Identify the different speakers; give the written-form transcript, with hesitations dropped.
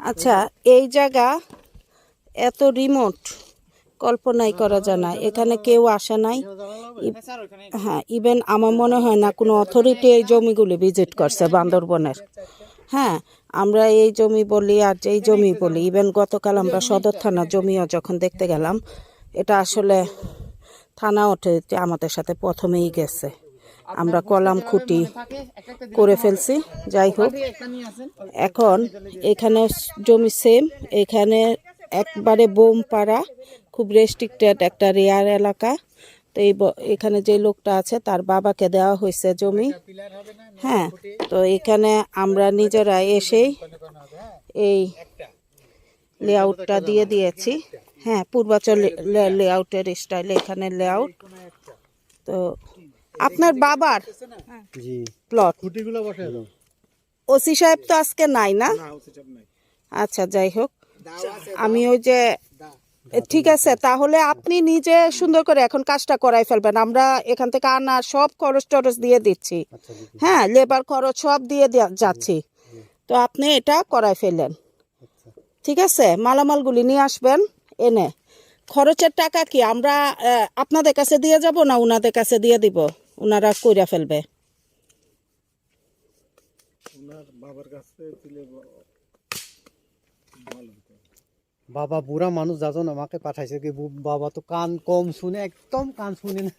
Speaker 1: আচ্ছা, এই জায়গা এত রিমোট কল্পনাই করা যায় না, এখানে কেউ আসে নাই। হ্যাঁ, ইভেন আমার মনে হয় না কোনো অথরিটি এই জমিগুলি ভিজিট করছে বান্দরবনের। হ্যাঁ, আমরা এই জমি বলি আর যেই জমি বলি, ইভেন গতকাল আমরা সদর থানা জমিও যখন দেখতে গেলাম, এটা আসলে থানা অথরিটি আমাদের সাথে প্রথমেই গেছে। আমরা কলাম খুঁটি করে ফেলছি। যাই হোক, এখন এখানে জমি সেম, এখানে একবারে বোম পাড়া, খুব রেস্ট্রিক্টেড একটা রেয়ার এলাকা। তো এখানে যে লোকটা আছে তার বাবাকে দেওয়া হয়েছে জমি। হ্যাঁ, তো এখানে আমরা নিজেরা এসেই এই লেআউটটা দিয়ে দিয়েছি। হ্যাঁ, পূর্বাচল লেআউটের স্টাইলে এখানে লেআউট। তো আপনার বাবার প্লট, ওসি সাহেব তো আজকে নাই না? আচ্ছা, যাই হোক, আমি ওই যে ঠিক আছে, তাহলে আপনি নিজে সুন্দর করে এখন কাজটা করাই ফেলবেন। আমরা এখান থেকে আনা সব খরচ টরচ দিয়ে দিচ্ছি। হ্যাঁ, লেবার খরচ সব দিয়ে যাচ্ছি। তো আপনি এটা করাই ফেলেন, ঠিক আছে? মালামালগুলি নিয়ে আসবেন, এনে খরচের টাকা কি আমরা আপনাদের কাছে দিয়ে যাব না ওনাদের কাছে দিয়ে দিব? ওনারা কইরা ফেলবে।
Speaker 2: বাবা বুড়া মানুষ যাজন আমাকে পাঠাইছে কি, বাবা তো কান কম শুনে, একদম কান শুনে না।